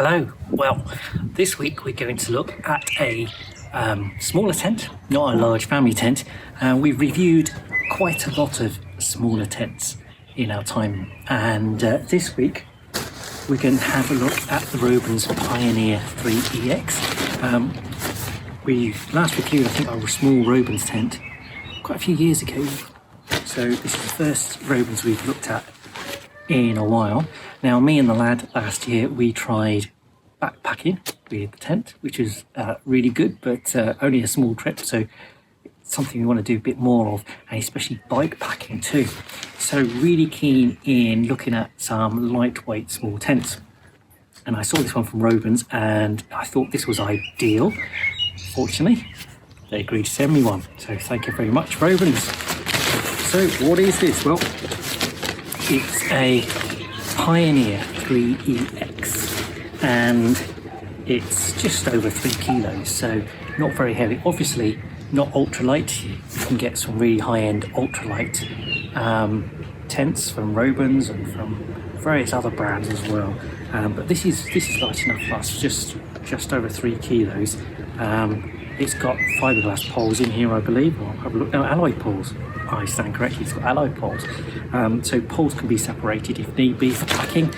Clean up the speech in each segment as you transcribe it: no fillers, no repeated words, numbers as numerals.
Hello. Well, this week we're going to look at a smaller tent, not a large family tent. We've reviewed quite a lot of smaller tents in our time, and this week we're going to have a look at the Robens Pioneer 3EX. We last reviewed, I think, our small Robens tent quite a few years ago, so this is the first Robens we've looked at in a while. Now, me and the lad last year, we tried backpacking with the tent, which was really good, but only a small trip, so it's something we want to do a bit more of, and especially bike packing too. So really keen in looking at some lightweight small tents. And I saw this one from Robens and I thought this was ideal. Fortunately, they agreed to send me one, so thank you very much, Robens. So what is this? Well, it's a Pioneer 3EX and it's just over 3 kilos, so not very heavy. Obviously not ultralight. You can get some really high-end ultralight tents from Robens and from various other brands as well, but this is light enough for us, just over 3 kilos. It's got fiberglass poles in here, I believe, or have a look. No, alloy poles. I stand correctly, it's got alloy poles. So poles can be separated if need be for packing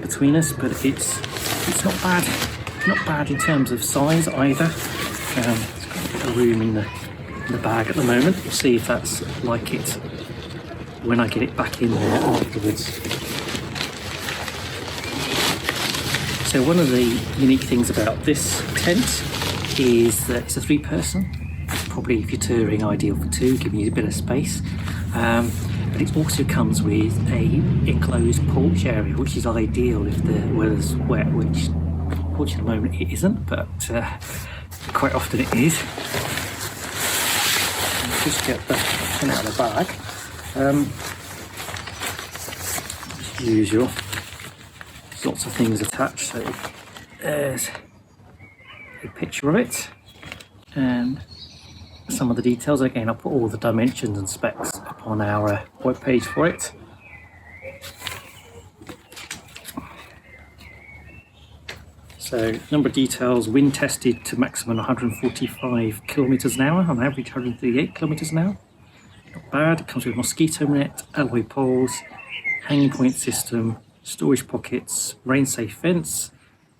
between us, but it's not bad in terms of size either. It's got a bit of room in the bag at the moment. We'll see if that's like it when I get it back in there afterwards. So one of the unique things about this tent is that it's a 3-person. Probably if you're touring, ideal for 2, giving you a bit of space. But it also comes with a enclosed porch area, which is ideal if the weather's wet, which unfortunately at the moment it isn't, but quite often it is. Just get the thing out of the bag. As usual, there's lots of things attached, so there's a picture of it and some of the details. Again, I'll put all the dimensions and specs up on our webpage for it. So, number of details: wind tested to maximum 145 kilometers an hour, on average 138 kilometers an hour. Not bad. It comes with mosquito net, alloy poles, hanging point system, storage pockets, rain safe fence,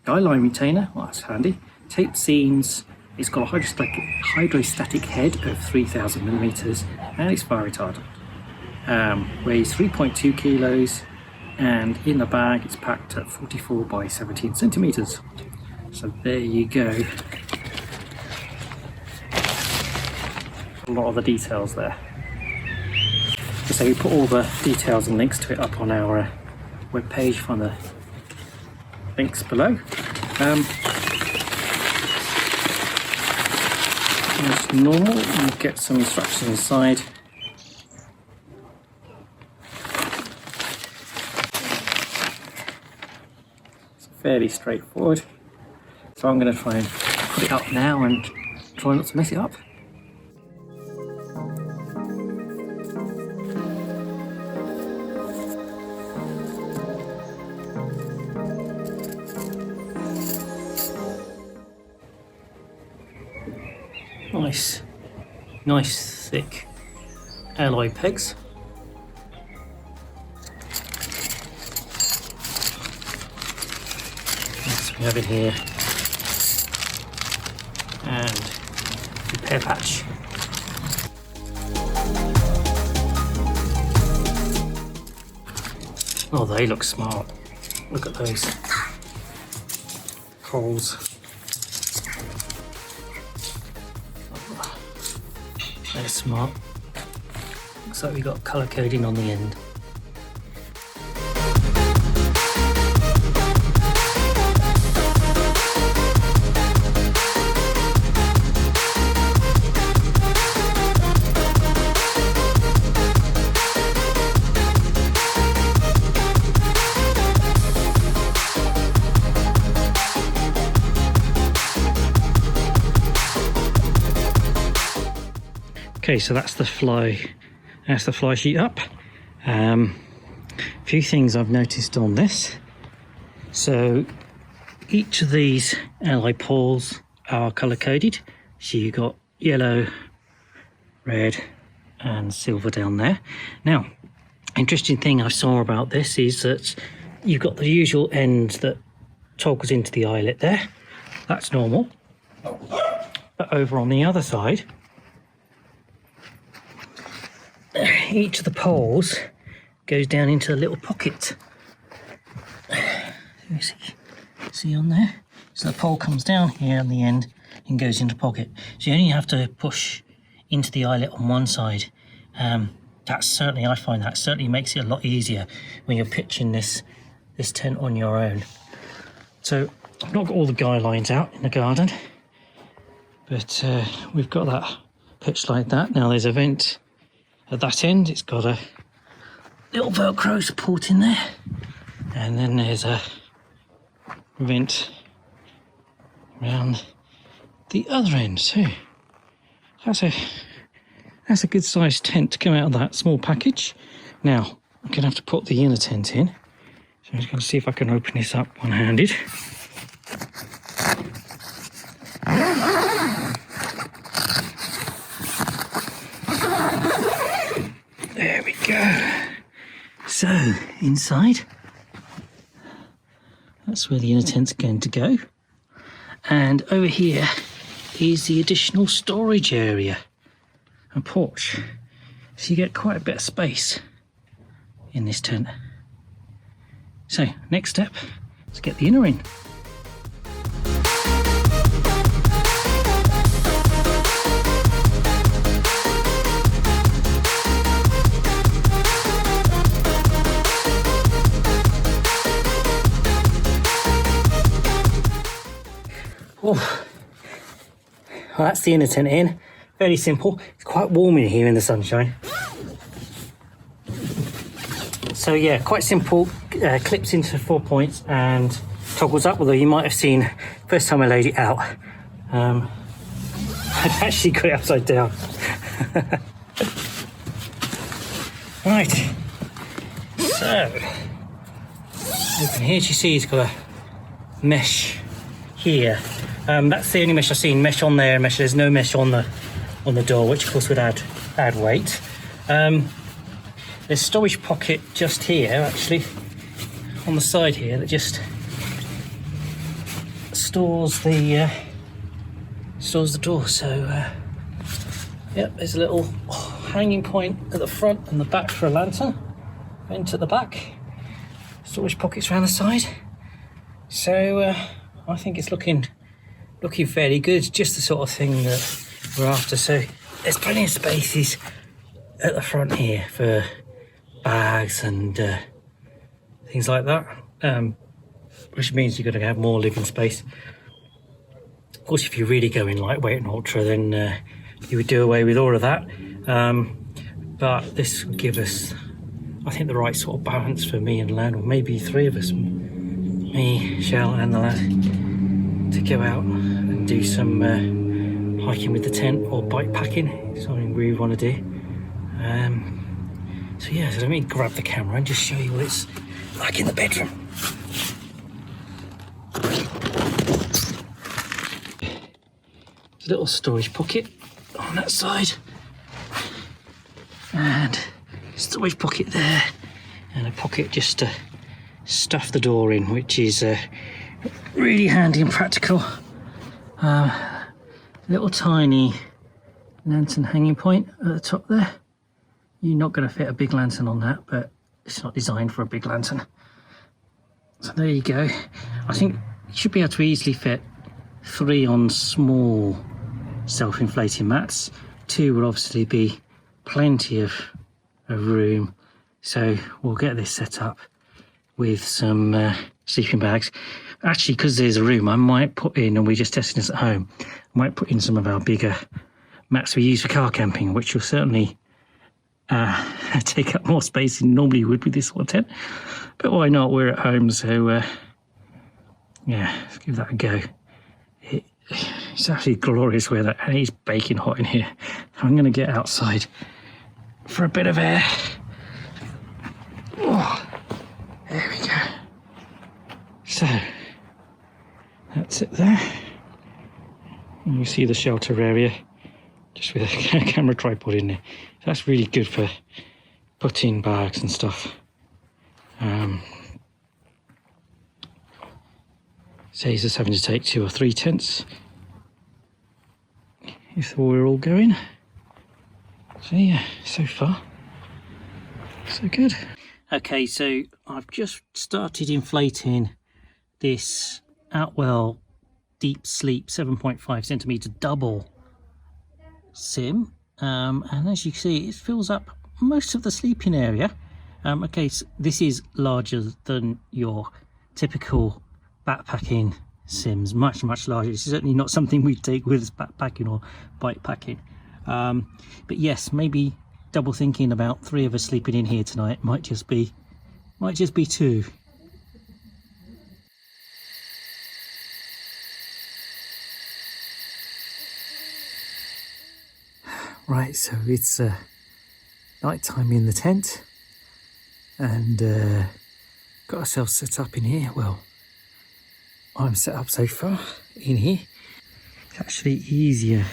guy line retainer, well that's handy, tape seams. It's got a hydrostatic head of 3,000 millimeters and it's fire retardant. Weighs 3.2 kilos and in the bag it's packed at 44 by 17 centimeters. So there you go. A lot of the details there. So we put all the details and links to it up on our webpage from the links below. As normal, you get some instructions inside. It's fairly straightforward. So I'm going to try and put it up now and try not to mess it up. Nice thick alloy pegs. Yes, we have it here, and repair patch. Oh, they look smart. Look at those holes. They're smart. Looks like we got colour coding on the end. Okay, so that's the fly sheet up. A few things I've noticed on this. So each of these alloy poles are colour coded. So you've got yellow, red and silver down there. Now, interesting thing I saw about this is that you've got the usual end that toggles into the eyelet there. That's normal. But over on the other side, each of the poles goes down into a little pocket. Let me see on there. So the pole comes down here on the end and goes into pocket. So you only have to push into the eyelet on one side. That certainly, I find that certainly makes it a lot easier when you're pitching this tent on your own. So I've not got all the guy lines out in the garden, but we've got that pitched like that. Now there's a vent at that end. It's got a little Velcro support in there, and then there's a vent around the other end. So that's a good sized tent to come out of that small package. Now I'm gonna have to put the inner tent in. So I'm just going to see if I can open this up one-handed. There we go. So inside, that's where the inner tent's going to go. And over here is the additional storage area and porch. So you get quite a bit of space in this tent. So next step, let's get the inner in. Oh, well, that's the inner tent in. Very simple. It's quite warm in here in the sunshine. So yeah, quite simple. Clips into 4 points and toggles up. Although you might have seen, first time I laid it out, I'd actually got it upside down. Right. So open here. You see, it's got a mesh here. That's the only mesh I've seen. Mesh on there, mesh. There's no mesh on the door, which of course would add weight. There's a storage pocket just here, actually, on the side here, that just stores the door. So yep, there's a little hanging point at the front and the back for a lantern. Vent at the back. Storage pockets around the side. So I think it's looking fairly good. Just the sort of thing that we're after. So there's plenty of spaces at the front here for bags and things like that, which means you're going to have more living space. Of course, if you're really going lightweight and ultra, then you would do away with all of that, but this would give us, I think, the right sort of balance for me and the lad, or maybe three of us, me, Shell and the lad, to go out and do some hiking with the tent or bike packing, something we want to do. So yeah, so let me grab the camera and just show you what it's like in the bedroom. There's a little storage pocket on that side, and storage pocket there, and a pocket just to stuff the door in, which is really handy and practical. Little tiny lantern hanging point at the top there. You're not going to fit a big lantern on that, but it's not designed for a big lantern. So there you go. I think you should be able to easily fit 3 on small self-inflating mats. 2 will obviously be plenty of room. So we'll get this set up with some sleeping bags. Actually, because there's a room, I might put in, and we're just testing this at home, I might put in some of our bigger mats we use for car camping, which will certainly take up more space than normally you would with this sort of tent. But why not? We're at home, so yeah, let's give that a go. It's actually glorious weather, and it's baking hot in here. I'm going to get outside for a bit of air. Oh, there we go. So That's it there. And you see the shelter area just with a camera tripod in there. So that's really good for putting bags and stuff. Saves us having to take 2 or 3 tents if we're all going. So yeah, so far so good. Okay, so I've just started inflating this Outwell Deep Sleep 7.5 centimeter double sim, and as you can see, it fills up most of the sleeping area. Okay, so this is larger than your typical backpacking sims, much larger. It's certainly not something we take with us backpacking or bike packing. But yes, maybe double thinking about 3 of us sleeping in here tonight might just be 2. Right, so it's night time in the tent, and got ourselves set up in here. Well, I'm set up so far in here. It's actually easier,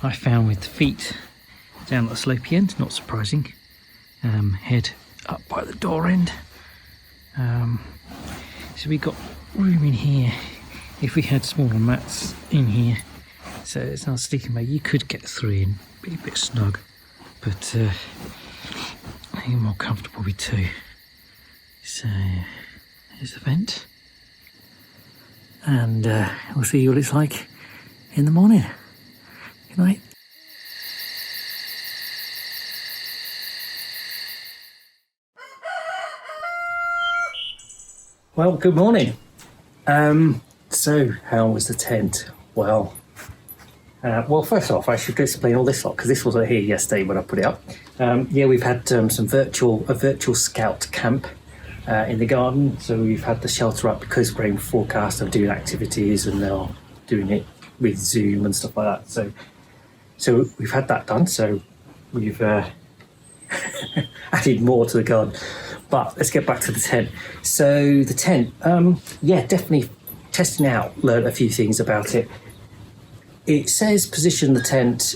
I found, with the feet down at the slopey end, not surprising. Head up by the door end. So we got room in here. If we had smaller mats in here, so it's not sleeping bag, you could get 3 and be a bit snug, but I think I'm more comfortable with 2. So here's the vent, and we'll see what it's like in the morning. Good night. Well, good morning. So how was the tent? Well, first off, I should explain all this lot, because this wasn't here yesterday when I put it up. Yeah, we've had a virtual scout camp in the garden. So we've had the shelter up because we're in forecast of doing activities, and they're doing it with Zoom and stuff like that. So we've had that done. So we've added more to the garden. But let's get back to the tent. So the tent, yeah, definitely testing out, learned a few things about it. It says position the tent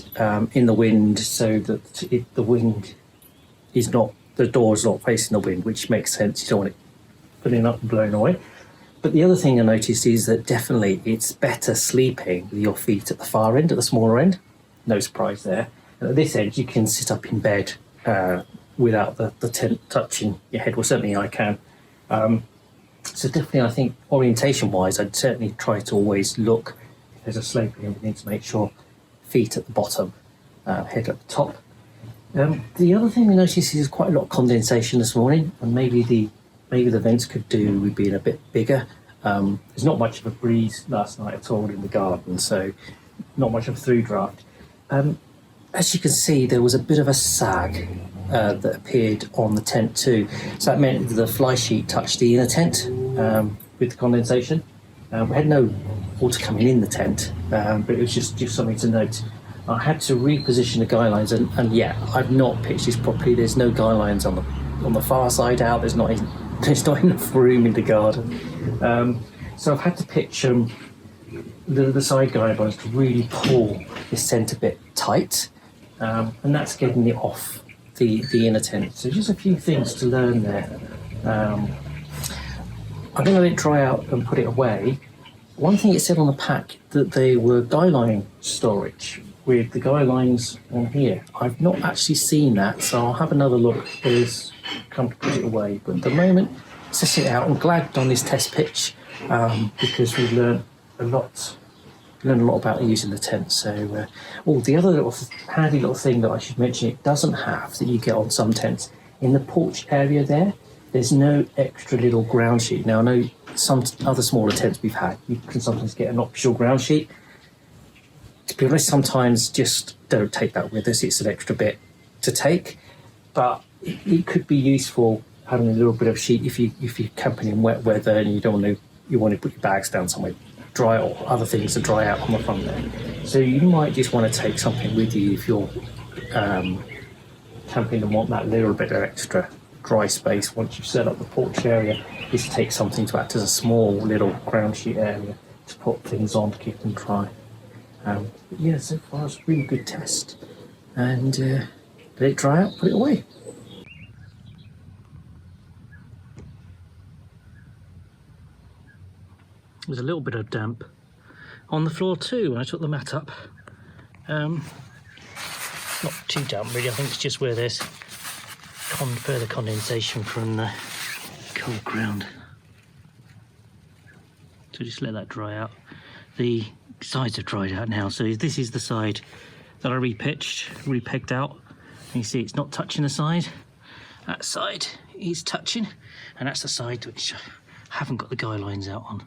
in the wind so that the wind is not, the door is not facing the wind, which makes sense. You don't want it putting up and blowing away. But the other thing I noticed is that definitely it's better sleeping with your feet at the far end, at the smaller end. No surprise there. And at this end, you can sit up in bed without the tent touching your head. Well, certainly I can. So definitely, I think orientation-wise, I'd certainly try to always look. There's a slope and everything to make sure feet at the bottom, head at the top. The other thing we noticed is quite a lot of condensation this morning, and maybe the vents could do with being a bit bigger. There's not much of a breeze last night at all in the garden, so not much of a through draft. As you can see, there was a bit of a sag that appeared on the tent too. So that meant the fly sheet touched the inner tent with the condensation. We had no water coming in the tent, but it was just something to note. I had to reposition the guy lines, and yeah, I've not pitched this properly. There's no guy lines on the far side out. There's not enough room in the garden. So I've had to pitch the side guy lines to really pull this tent a bit tight, and that's getting it off the inner tent. So just a few things to learn there. I'm going to let it dry out and put it away. One thing it said on the pack that they were guy line storage with the guy lines on here. I've not actually seen that, so I'll have another look as come to put it away. But at the moment, set it out. I'm glad on this test pitch because we've learned a lot about using the tent. So, the other little handy little thing that I should mention, it doesn't have, that you get on some tents, in the porch area there's no extra little ground sheet. Now I know some other smaller tents we've had, you can sometimes get an optional ground sheet. To be honest, sometimes just don't take that with us. It's an extra bit to take, but it could be useful having a little bit of sheet if you're camping in wet weather and you want to put your bags down somewhere dry, or other things to dry out on the front there. So you might just want to take something with you if you're camping and want that little bit of extra dry space once you've set up the porch area, is to take something to act as a small little ground sheet area. to put things on to keep them dry. But yeah, so far it's a really good test. And let it dry out, put it away. There's a little bit of damp on the floor too when I took the mat up. Not too damp really, I think it's just where there's further condensation from the cold ground. So just let that dry out. The sides have dried out now, so this is the side that I repegged out. And you see it's not touching the side. That side is touching, and that's the side which I haven't got the guy lines out on.